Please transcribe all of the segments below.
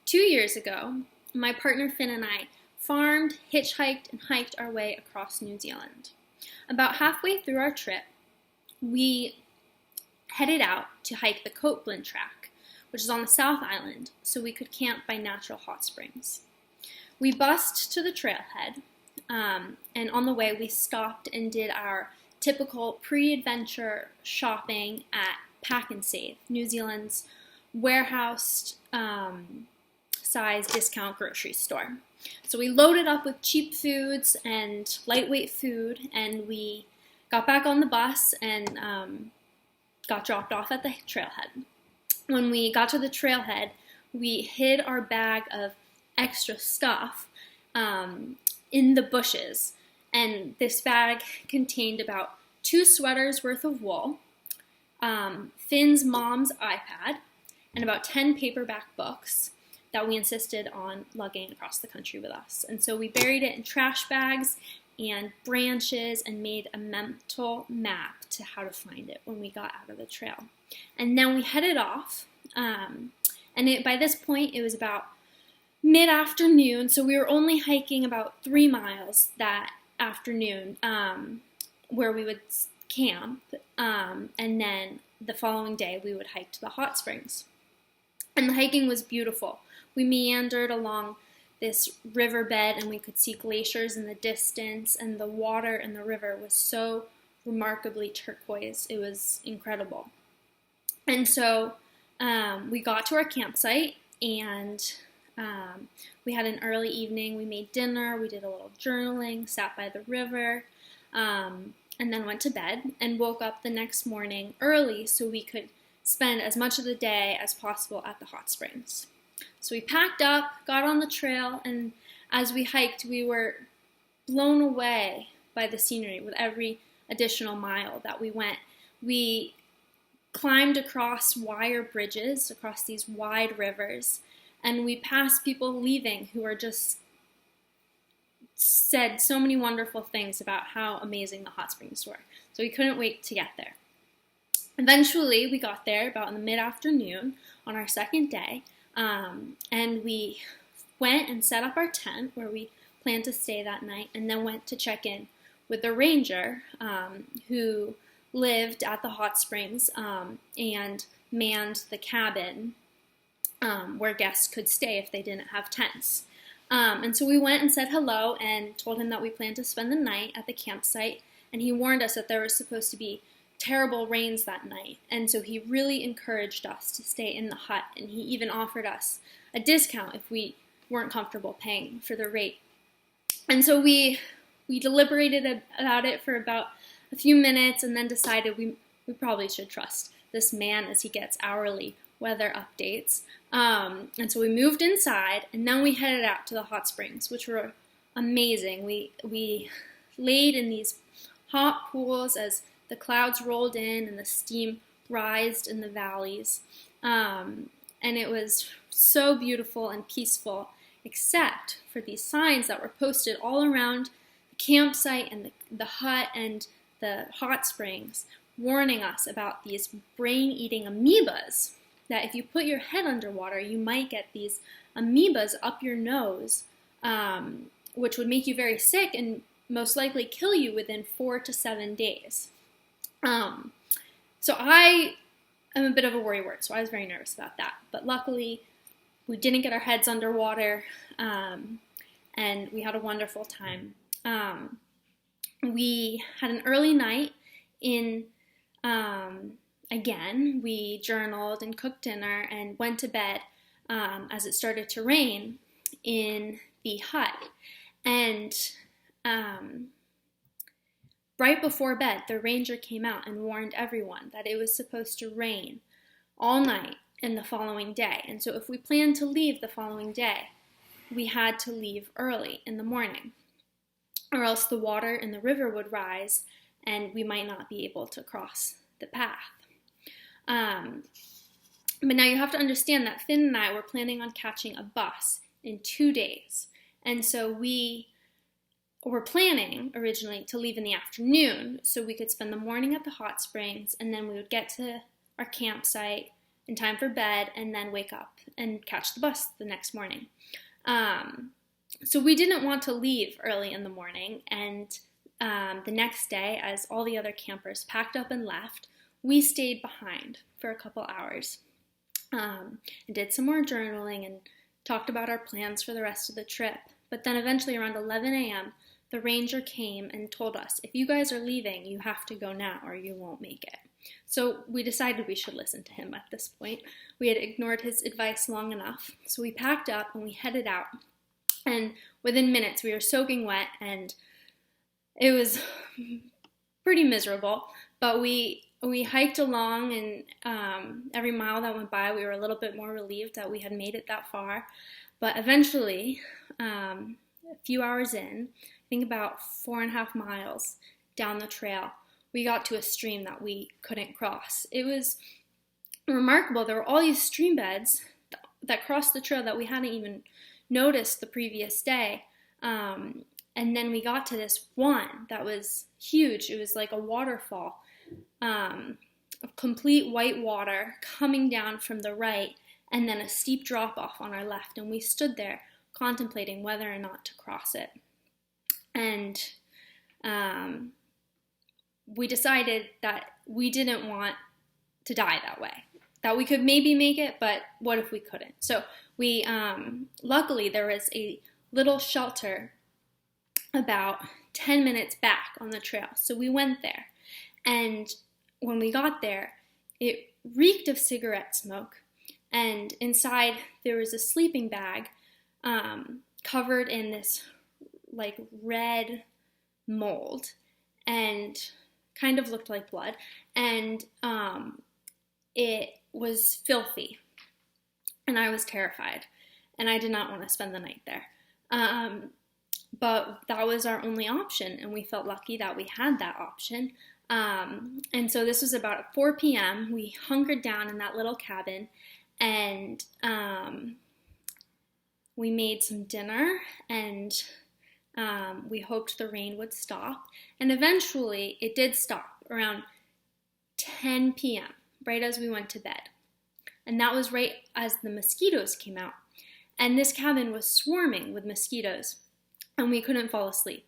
2 years ago, my partner Finn and I farmed, hitchhiked, and hiked our way across New Zealand. About halfway through our trip, we headed out to hike the Copeland Track, which is on the South Island, so we could camp by natural hot springs. We bussed to the trailhead, and on the way we stopped and did our typical pre-adventure shopping at Pack and Save, New Zealand's warehouse size discount grocery store. So we loaded up with cheap foods and lightweight food, and we got back on the bus and got dropped off at the trailhead. When we got to the trailhead, we hid our bag of extra stuff in the bushes, and this bag contained about 2 sweaters worth of wool, Finn's mom's iPad, and about 10 paperback books that we insisted on lugging across the country with us. And so we buried it in trash bags and branches and made a mental map to how to find it when we got out of the trail. And then we headed off, by this point it was about mid-afternoon, so we were only hiking about 3 miles that afternoon where we would camp, and then the following day we would hike to the hot springs. And the hiking was beautiful. We meandered along this riverbed and we could see glaciers in the distance, and the water in the river was so remarkably turquoise. It was incredible. And so we got to our campsite, and we had an early evening. We made dinner, we did a little journaling, sat by the river, and then went to bed and woke up the next morning early so we could spend as much of the day as possible at the hot springs. So we packed up, got on the trail, and as we hiked, we were blown away by the scenery with every additional mile that we went. We climbed across wire bridges, across these wide rivers, and we passed people leaving who were just said so many wonderful things about how amazing the hot springs were. So we couldn't wait to get there. Eventually, we got there about in the mid-afternoon on our second day, and we went and set up our tent where we planned to stay that night, and then went to check in with the ranger who lived at the hot springs and manned the cabin where guests could stay if they didn't have tents. And so we went and said hello and told him that we planned to spend the night at the campsite, and he warned us that there was supposed to be terrible rains that night, and so he really encouraged us to stay in the hut, and he even offered us a discount if we weren't comfortable paying for the rate. And so we deliberated about it for about a few minutes, and then decided we probably should trust this man as he gets hourly weather updates. And so we moved inside, and then we headed out to the hot springs, which were amazing. We laid in these hot pools as the clouds rolled in and the steam rised in the valleys. And it was so beautiful and peaceful, except for these signs that were posted all around the campsite and the hut and the hot springs, warning us about these brain-eating amoebas, that if you put your head underwater, you might get these amoebas up your nose, which would make you very sick and most likely kill you within 4 to 7 days. So I am a bit of a worrywart, so I was very nervous about that. But luckily, we didn't get our heads underwater, and we had a wonderful time. We had an early night again, we journaled and cooked dinner and went to bed as it started to rain in the hut. And right before bed, the ranger came out and warned everyone that it was supposed to rain all night and the following day. And so if we planned to leave the following day, we had to leave early in the morning, or else the water in the river would rise and we might not be able to cross the path. But now you have to understand that Finn and I were planning on catching a bus in 2 days. And so we were planning originally to leave in the afternoon so we could spend the morning at the hot springs, and then we would get to our campsite in time for bed and then wake up and catch the bus the next morning. So we didn't want to leave early in the morning, and the next day, as all the other campers packed up and left, we stayed behind for a couple hours and did some more journaling and talked about our plans for the rest of the trip. But then eventually around 11 a.m., the ranger came and told us, if you guys are leaving, you have to go now or you won't make it. So we decided we should listen to him at this point. We had ignored his advice long enough. So we packed up and we headed out. And within minutes, we were soaking wet, and it was pretty miserable. But we hiked along, and every mile that went by, we were a little bit more relieved that we had made it that far. But eventually, a few hours in, I think about 4.5 miles down the trail, we got to a stream that we couldn't cross. It was remarkable. There were all these stream beds that crossed the trail that we hadn't even noticed the previous day. And then we got to this one that was huge. It was like a waterfall of complete white water coming down from the right, and then a steep drop off on our left. And we stood there contemplating whether or not to cross it. And we decided that we didn't want to die that way, that we could maybe make it, but what if we couldn't? So we, luckily there was a little shelter about 10 minutes back on the trail. So we went there, and when we got there, it reeked of cigarette smoke, and inside there was a sleeping bag covered in this like red mold and kind of looked like blood, and it was filthy, and I was terrified, and I did not want to spend the night there. But that was our only option, and we felt lucky that we had that option. And so this was about 4 p.m. We hunkered down in that little cabin, and we made some dinner, and we hoped the rain would stop. And eventually it did stop around 10 p.m., right as we went to bed. And that was right as the mosquitoes came out. And this cabin was swarming with mosquitoes, and we couldn't fall asleep.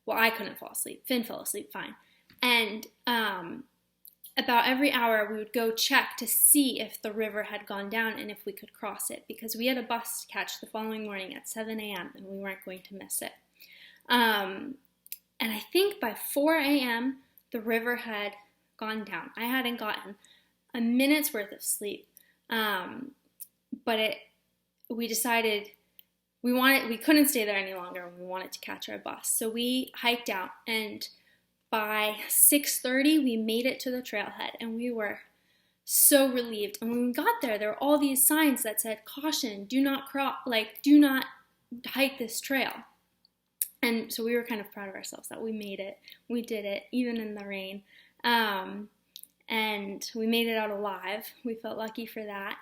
Well, I couldn't fall asleep. Finn fell asleep fine. And about every hour, we would go check to see if the river had gone down and if we could cross it, because we had a bus to catch the following morning at 7 a.m. and we weren't going to miss it. And I think by 4 a.m., the river had gone down. I hadn't gotten a minute's worth of sleep. But we decided we couldn't stay there any longer, and we wanted to catch our bus. So we hiked out, and by 6:30, we made it to the trailhead, and we were so relieved. And when we got there were all these signs that said, "Caution, do not do not hike this trail." And so we were kind of proud of ourselves that we made it. We did it, even in the rain. And we made it out alive. We felt lucky for that.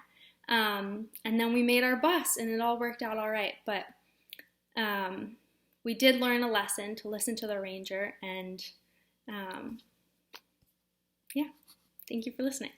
And then we made our bus, and it all worked out all right. But we did learn a lesson to listen to the ranger, and yeah, thank you for listening.